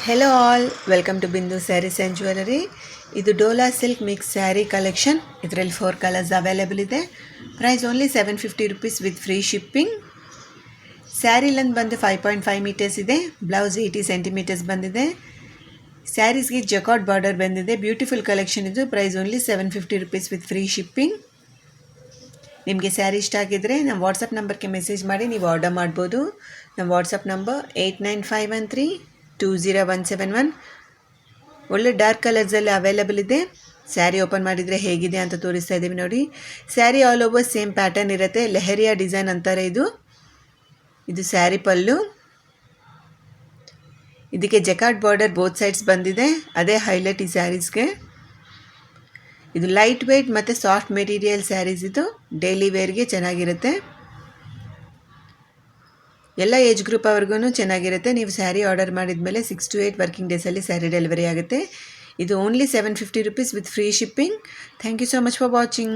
Hello all, welcome to ಬಿಂದು saris and jewellery. ಇದು Dola silk mix sari collection. ಇದರಲ್ಲಿ 4 ಕಲರ್ಸ್ ಅವೈಲೇಬಲ್ ಇದೆ. Price only 750 rupees with free shipping. Sari length ಬಂದು 5.5 metres ಇದೆ. Blouse 80 centimetres ಬಂದಿದೆ. ಸ್ಯಾರೀಸ್ಗೆ ಜಕಾರ್ಡ್ ಬಾರ್ಡರ್ ಬಂದಿದೆ. ಬ್ಯೂಟಿಫುಲ್ ಕಲೆಕ್ಷನ್ ಇದು. Price only 750 rupees with free shipping. ನಿಮಗೆ ಸ್ಯಾರಿ ಇಷ್ಟ ಆಗಿದ್ದರೆ ನಮ್ಮ ವಾಟ್ಸಪ್ ನಂಬರ್ಗೆ ಮೆಸೇಜ್ ಮಾಡಿ ನೀವು ಆರ್ಡರ್ ಮಾಡ್ಬೋದು. ನಮ್ಮ ವಾಟ್ಸಪ್ ನಂಬರ್ 8951320171. ಒಳ್ಳೆ ಡಾರ್ಕ್ ಕಲರ್ಸಲ್ಲಿ ಅವೈಲೇಬಲ್ ಇದೆ. ಸ್ಯಾರಿ ಓಪನ್ ಮಾಡಿದರೆ ಹೇಗಿದೆ ಅಂತ ತೋರಿಸ್ತಾ ಇದ್ದೀವಿ ನೋಡಿ. Sari all over same pattern ಇರುತ್ತೆ. ಲೆಹರಿಯಾ ಡಿಸೈನ್ ಅಂತಾರೆ ಇದು ಸ್ಯಾರಿ ಪಲ್ಲು. ಇದಕ್ಕೆ ಜಕಾರ್ಡ್ ಬಾರ್ಡರ್ ಬೋತ್ ಸೈಡ್ಸ್ ಬಂದಿದೆ. ಅದೇ ಹೈಲೈಟ್ ಈ ಸ್ಯಾರೀಸ್ಗೆ. ಇದು ಲೈಟ್ ವೆಯ್ಟ್ ಮತ್ತು ಸಾಫ್ಟ್ ಮೆಟೀರಿಯಲ್ ಸ್ಯಾರೀಸ್. ಇದು ಡೈಲಿ ವೇರ್ಗೆ ಚೆನ್ನಾಗಿರುತ್ತೆ. ಎಲ್ಲ ಏಜ್ ಗ್ರೂಪ್ ಅವ್ರಿಗೂ ಚೆನ್ನಾಗಿರುತ್ತೆ. ನೀವು ಸ್ಯಾರಿ ಆರ್ಡರ್ ಮಾಡಿದ ಮೇಲೆ 6 to 8 ವರ್ಕಿಂಗ್ ಡೇಸಲ್ಲಿ ಸ್ಯಾರಿ ಡೆಲಿವರಿ ಆಗುತ್ತೆ. ಇದು only 750 rupees with free shipping. Thank you so much for watching.